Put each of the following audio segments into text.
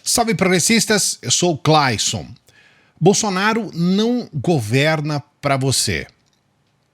Salve progressistas, eu sou o Clayson. Bolsonaro não governa para você.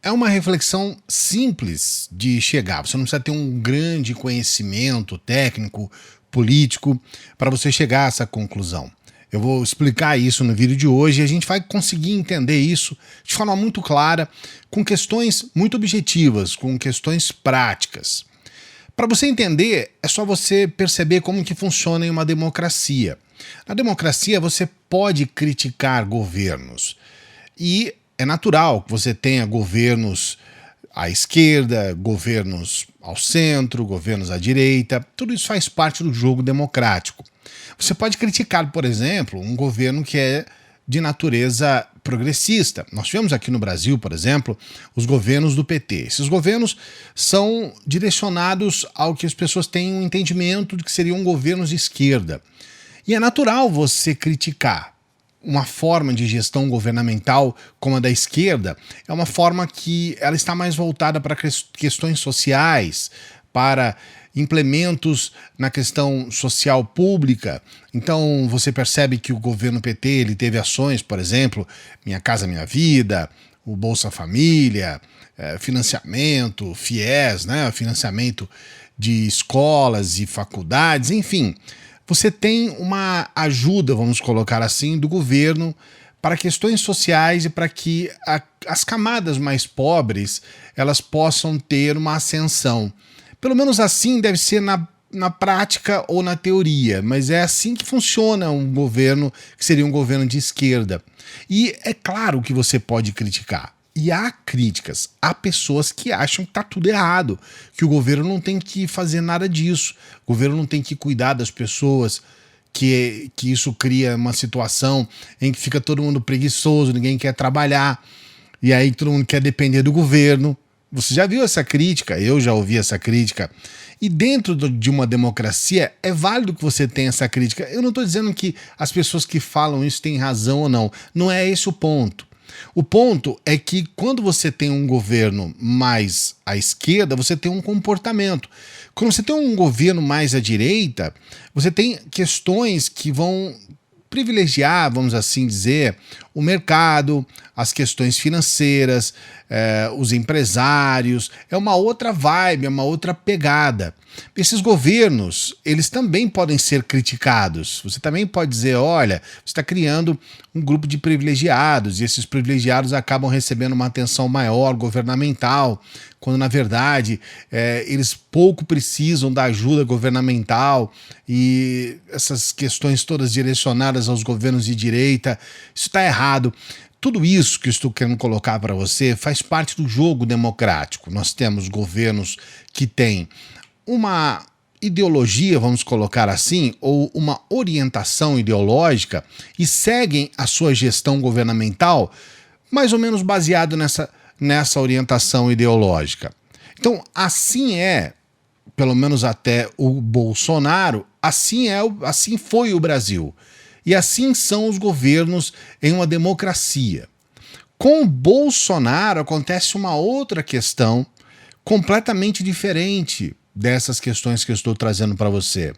É uma reflexão simples de chegar. Você não precisa ter um grande conhecimento técnico, político, para você chegar a essa conclusão. Eu vou explicar isso no vídeo de hoje e a gente vai conseguir entender isso de forma muito clara, com questões muito objetivas, com questões práticas. Para você entender, é só você perceber como que funciona em uma democracia. Na democracia, você pode criticar governos. E é natural que você tenha governos à esquerda, governos ao centro, governos à direita. Tudo isso faz parte do jogo democrático. Você pode criticar, por exemplo, um governo que é de natureza progressista. Nós tivemos aqui no Brasil, por exemplo, os governos do PT. Esses governos são direcionados ao que as pessoas têm um entendimento de que seriam governos de esquerda. E é natural você criticar. Uma forma de gestão governamental como a da esquerda é uma forma que ela está mais voltada para questões sociais, para implementos na questão social pública. Então você percebe que o governo PT ele teve ações, por exemplo, Minha Casa Minha Vida, o Bolsa Família, financiamento, FIES, né, financiamento de escolas e faculdades, enfim. Você tem uma ajuda, vamos colocar assim, do governo para questões sociais e para que as camadas mais pobres elas possam ter uma ascensão. Pelo menos assim deve ser na prática ou na teoria, mas é assim que funciona um governo que seria um governo de esquerda. E é claro que você pode criticar. E há críticas, há pessoas que acham que está tudo errado, que o governo não tem que fazer nada disso, o governo não tem que cuidar das pessoas, que isso cria uma situação em que fica todo mundo preguiçoso, ninguém quer trabalhar, e aí todo mundo quer depender do governo. Você já viu essa crítica? Eu já ouvi essa crítica. E dentro de uma democracia é válido que você tenha essa crítica. Eu não estou dizendo que as pessoas que falam isso têm razão ou não. Não é esse o ponto. O ponto é que quando você tem um governo mais à esquerda, você tem um comportamento. Quando você tem um governo mais à direita, você tem questões que vão privilegiar, vamos assim dizer, o mercado, as questões financeiras, os empresários. É uma outra vibe, é uma outra pegada. Esses governos, eles também podem ser criticados. Você também pode dizer, olha, você está criando um grupo de privilegiados e esses privilegiados acabam recebendo uma atenção maior governamental, quando na verdade eles pouco precisam da ajuda governamental e essas questões todas direcionadas aos governos de direita, isso está errado. Tudo isso que eu estou querendo colocar para você faz parte do jogo democrático. Nós temos governos que têm uma ideologia, vamos colocar assim, ou uma orientação ideológica e seguem a sua gestão governamental mais ou menos baseado nessa orientação ideológica. Então, assim pelo menos até o Bolsonaro, assim foi o Brasil. E assim são os governos em uma democracia. Com o Bolsonaro acontece uma outra questão completamente diferente dessas questões que eu estou trazendo para você.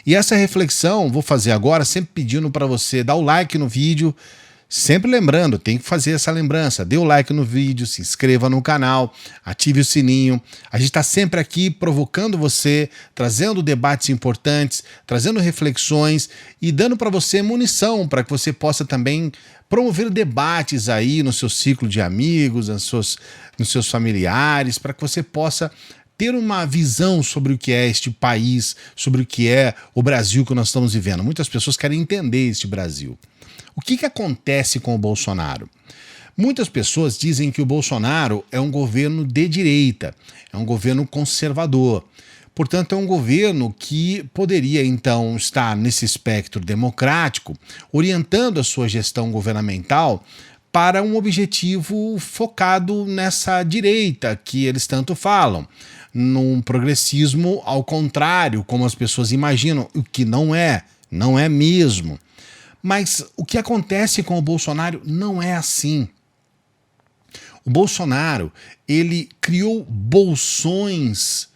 E essa reflexão vou fazer agora, sempre pedindo para você dar o like no vídeo, sempre lembrando, tem que fazer essa lembrança, dê o like no vídeo, se inscreva no canal, ative o sininho. A gente está sempre aqui provocando você, trazendo debates importantes, trazendo reflexões e dando para você munição para que você possa também promover debates aí no seu ciclo de amigos, nos seus familiares, para que você possa ter uma visão sobre o que é este país, sobre o que é o Brasil que nós estamos vivendo. Muitas pessoas querem entender este Brasil. O que acontece com o Bolsonaro? Muitas pessoas dizem que o Bolsonaro é um governo de direita, é um governo conservador. Portanto, é um governo que poderia, então, estar nesse espectro democrático, orientando a sua gestão governamental para um objetivo focado nessa direita que eles tanto falam, num progressismo ao contrário, como as pessoas imaginam, o que não é mesmo. Mas o que acontece com o Bolsonaro não é assim. O Bolsonaro, ele criou bolsões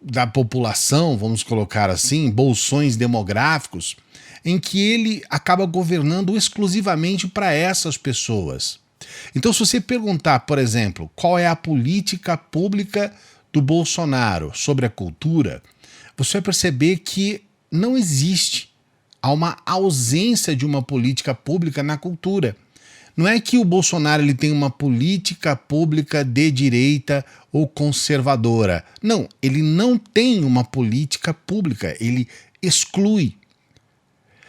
da população, vamos colocar assim, bolsões demográficos, em que ele acaba governando exclusivamente para essas pessoas. Então, se você perguntar, por exemplo, qual é a política pública do Bolsonaro sobre a cultura, você vai perceber que não existe. Há uma ausência de uma política pública na cultura. Não é que o Bolsonaro ele tem uma política pública de direita ou conservadora. Não, ele não tem uma política pública, ele exclui.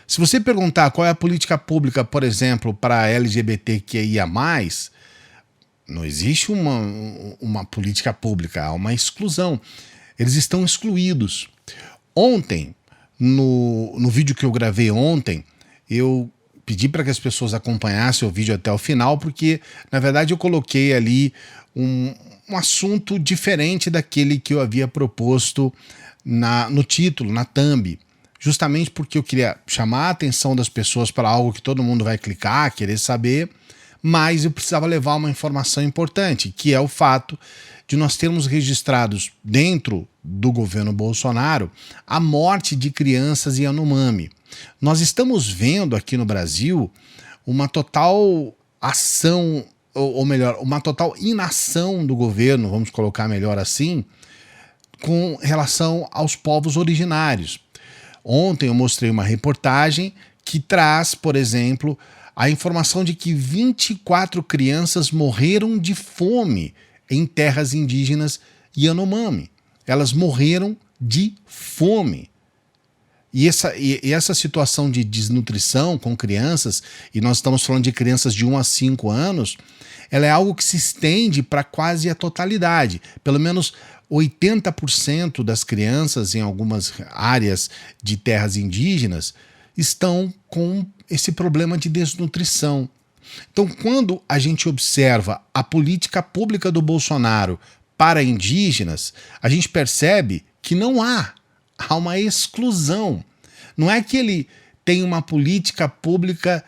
Se você perguntar qual é a política pública, por exemplo, para LGBTQIA+, não existe uma política pública, há uma exclusão. Eles estão excluídos. Ontem, no vídeo que eu gravei ontem, eu pedi para que as pessoas acompanhassem o vídeo até o final, porque, na verdade, eu coloquei ali um assunto diferente daquele que eu havia proposto no título, na thumb. Justamente porque eu queria chamar a atenção das pessoas para algo que todo mundo vai clicar, querer saber, mas eu precisava levar uma informação importante, que é o fato de nós termos registrados dentro do governo Bolsonaro a morte de crianças Yanomami. Nós estamos vendo aqui no Brasil uma total ação, ou melhor, uma total inação do governo, vamos colocar melhor assim, com relação aos povos originários. Ontem eu mostrei uma reportagem que traz, por exemplo, a informação de que 24 crianças morreram de fome em terras indígenas Yanomami. Elas morreram de fome. E essa situação de desnutrição com crianças, e nós estamos falando de crianças de 1 a 5 anos, ela é algo que se estende para quase a totalidade. Pelo menos 80% das crianças em algumas áreas de terras indígenas estão com esse problema de desnutrição. Então, quando a gente observa a política pública do Bolsonaro para indígenas, a gente percebe que não há uma exclusão. Não é que ele tem uma política pública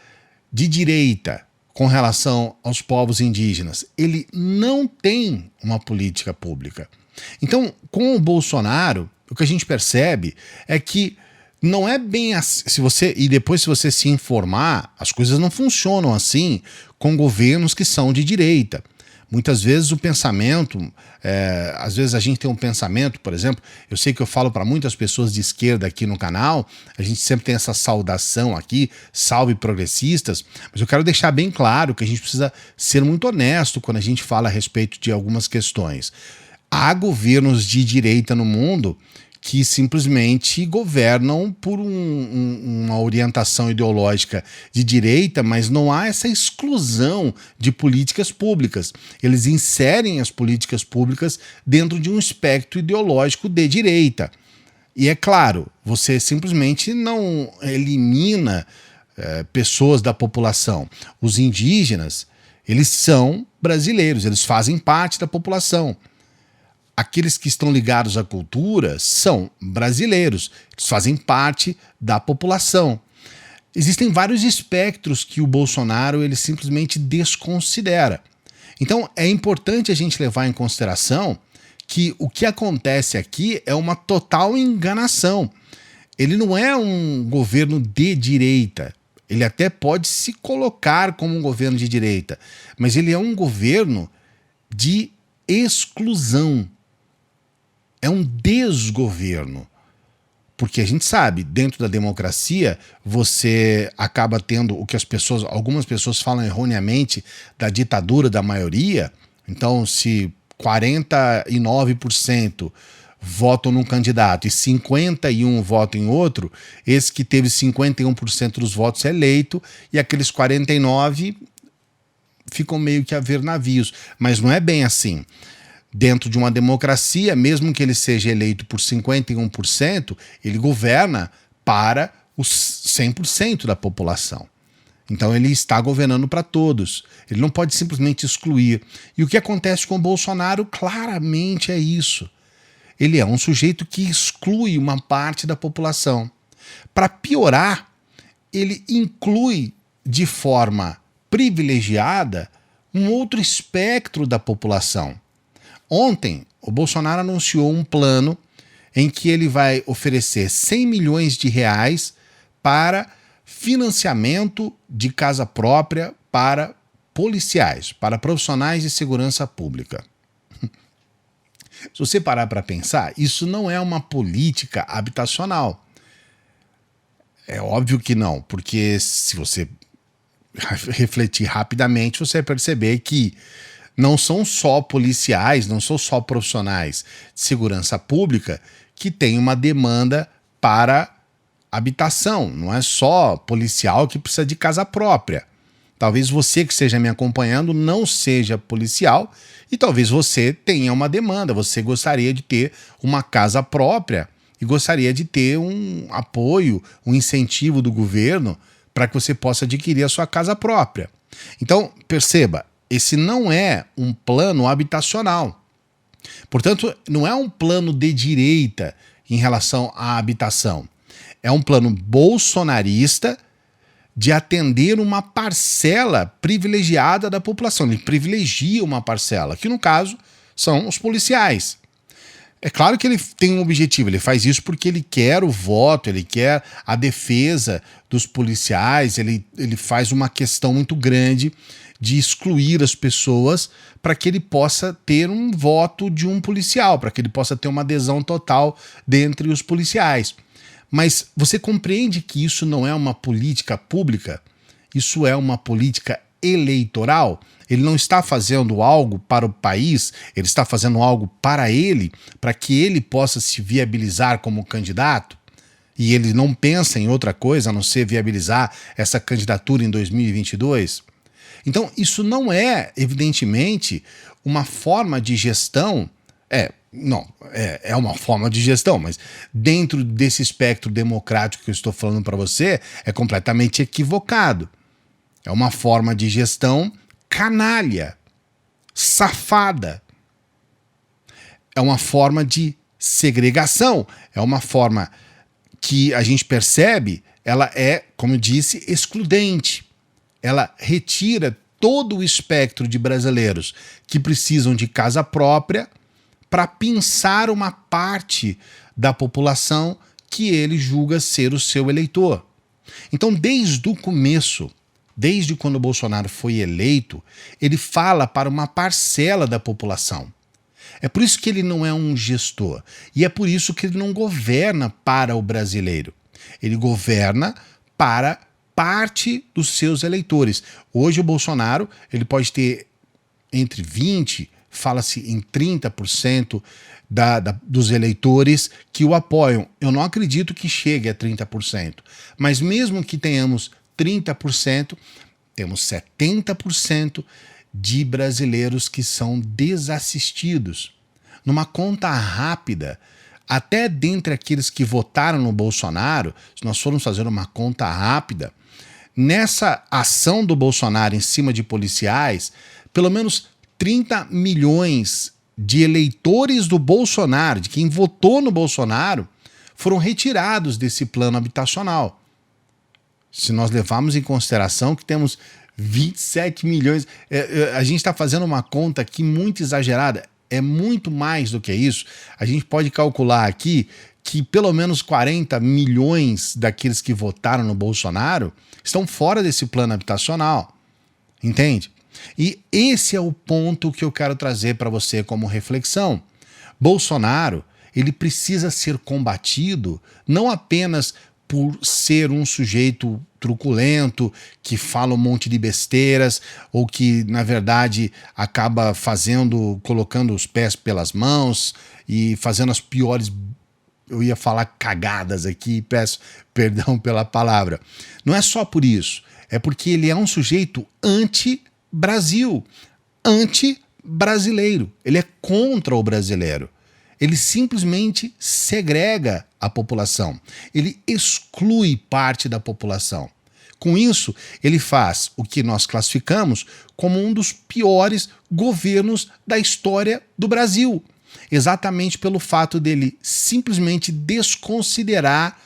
de direita com relação aos povos indígenas. Ele não tem uma política pública. Então, com o Bolsonaro, o que a gente percebe é que não é bem assim. Depois, se você se informar, as coisas não funcionam assim com governos que são de direita. Muitas vezes o pensamento, às vezes a gente tem um pensamento, por exemplo, eu sei que eu falo para muitas pessoas de esquerda aqui no canal, a gente sempre tem essa saudação aqui, salve progressistas, mas eu quero deixar bem claro que a gente precisa ser muito honesto quando a gente fala a respeito de algumas questões. Há governos de direita no mundo que simplesmente governam por uma orientação ideológica de direita, mas não há essa exclusão de políticas públicas. Eles inserem as políticas públicas dentro de um espectro ideológico de direita. E é claro, você simplesmente não elimina pessoas da população. Os indígenas, eles são brasileiros, eles fazem parte da população. Aqueles que estão ligados à cultura são brasileiros, eles fazem parte da população. Existem vários espectros que o Bolsonaro ele simplesmente desconsidera. Então é importante a gente levar em consideração que o que acontece aqui é uma total enganação. Ele não é um governo de direita. Ele até pode se colocar como um governo de direita, mas ele é um governo de exclusão. É um desgoverno, porque a gente sabe, dentro da democracia, você acaba tendo o que algumas pessoas falam erroneamente da ditadura da maioria. Então, se 49% votam num candidato e 51% votam em outro, esse que teve 51% dos votos é eleito e aqueles 49% ficam meio que a ver navios. Mas não é bem assim. Dentro de uma democracia, mesmo que ele seja eleito por 51%, ele governa para os 100% da população. Então ele está governando para todos. Ele não pode simplesmente excluir. E o que acontece com o Bolsonaro claramente é isso. Ele é um sujeito que exclui uma parte da população. Para piorar, ele inclui de forma privilegiada um outro espectro da população. Ontem, o Bolsonaro anunciou um plano em que ele vai oferecer 100 milhões de reais para financiamento de casa própria para policiais, para profissionais de segurança pública. Se você parar para pensar, isso não é uma política habitacional. É óbvio que não, porque se você refletir rapidamente, você vai perceber que não são só policiais, não são só profissionais de segurança pública que têm uma demanda para habitação. Não é só policial que precisa de casa própria. Talvez você que esteja me acompanhando não seja policial e talvez você tenha uma demanda, você gostaria de ter uma casa própria e gostaria de ter um apoio, um incentivo do governo para que você possa adquirir a sua casa própria. Então, perceba, esse não é um plano habitacional. Portanto, não é um plano de direita em relação à habitação. É um plano bolsonarista de atender uma parcela privilegiada da população. Ele privilegia uma parcela, que no caso são os policiais. É claro que ele tem um objetivo, ele faz isso porque ele quer o voto, ele quer a defesa dos policiais, ele faz uma questão muito grande de excluir as pessoas para que ele possa ter um voto de um policial, para que ele possa ter uma adesão total dentre os policiais. Mas você compreende que isso não é uma política pública? Isso é uma política eleitoral? Ele não está fazendo algo para o país, ele está fazendo algo para ele, para que ele possa se viabilizar como candidato? E ele não pensa em outra coisa a não ser viabilizar essa candidatura em 2022? Então, isso não é, evidentemente, uma forma de gestão. É uma forma de gestão, mas dentro desse espectro democrático que eu estou falando para você, é completamente equivocado. É uma forma de gestão canalha, safada. É uma forma de segregação, é uma forma que a gente percebe, ela é, como eu disse, excludente. Ela retira todo o espectro de brasileiros que precisam de casa própria para pinçar uma parte da população que ele julga ser o seu eleitor. Então, desde o começo, desde quando o Bolsonaro foi eleito, ele fala para uma parcela da população. É por isso que ele não é um gestor. E é por isso que ele não governa para o brasileiro. Ele governa para parte dos seus eleitores. Hoje o Bolsonaro ele pode ter entre 20%, fala-se em 30% dos eleitores que o apoiam. Eu não acredito que chegue a 30%. Mas mesmo que tenhamos 30%, temos 70% de brasileiros que são desassistidos. Numa conta rápida, até dentre aqueles que votaram no Bolsonaro, se nós formos fazer uma conta rápida, nessa ação do Bolsonaro em cima de policiais, pelo menos 30 milhões de eleitores do Bolsonaro, de quem votou no Bolsonaro, foram retirados desse plano habitacional. Se nós levarmos em consideração que temos 27 milhões, a gente está fazendo uma conta aqui muito exagerada, é muito mais do que isso. A gente pode calcular aqui que pelo menos 40 milhões daqueles que votaram no Bolsonaro estão fora desse plano habitacional, entende? E esse é o ponto que eu quero trazer para você como reflexão. Bolsonaro, ele precisa ser combatido não apenas por ser um sujeito truculento, que fala um monte de besteiras, ou que, na verdade, acaba colocando os pés pelas mãos e fazendo as piores, eu ia falar cagadas aqui, peço perdão pela palavra. Não é só por isso, é porque ele é um sujeito anti-Brasil, anti-brasileiro, ele é contra o brasileiro. Ele simplesmente segrega a população. Ele exclui parte da população. Com isso, ele faz o que nós classificamos como um dos piores governos da história do Brasil. Exatamente pelo fato dele simplesmente desconsiderar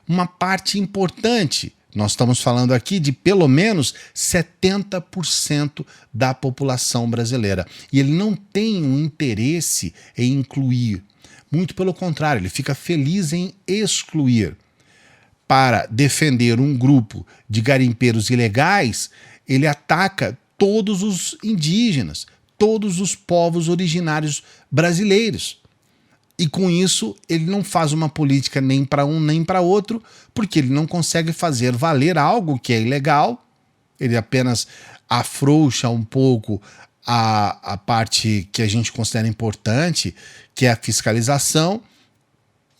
uma parte importante Nós estamos falando aqui de pelo menos 70% da população brasileira. E ele não tem um interesse em incluir. Muito pelo contrário, ele fica feliz em excluir. Para defender um grupo de garimpeiros ilegais, ele ataca todos os indígenas, todos os povos originários brasileiros. E com isso, ele não faz uma política nem para um nem para outro, porque ele não consegue fazer valer algo que é ilegal, ele apenas afrouxa um pouco a parte que a gente considera importante, que é a fiscalização,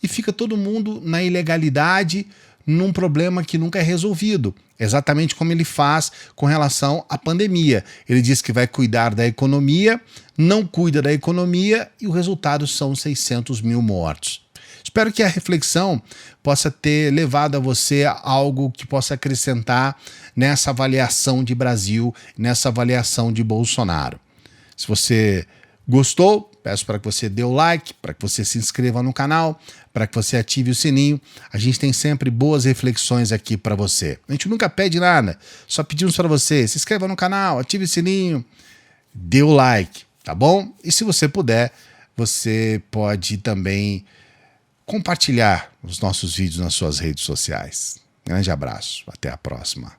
e fica todo mundo na ilegalidade, num problema que nunca é resolvido. Exatamente como ele faz com relação à pandemia. Ele diz que vai cuidar da economia, não cuida da economia e o resultado são 600 mil mortos. Espero que a reflexão possa ter levado a você a algo que possa acrescentar nessa avaliação de Brasil, nessa avaliação de Bolsonaro. Se você gostou, peço para que você dê o like, para que você se inscreva no canal, para que você ative o sininho. A gente tem sempre boas reflexões aqui para você. A gente nunca pede nada, só pedimos para você, se inscreva no canal, ative o sininho, dê o like, tá bom? E se você puder, você pode também compartilhar os nossos vídeos nas suas redes sociais. Grande abraço, até a próxima.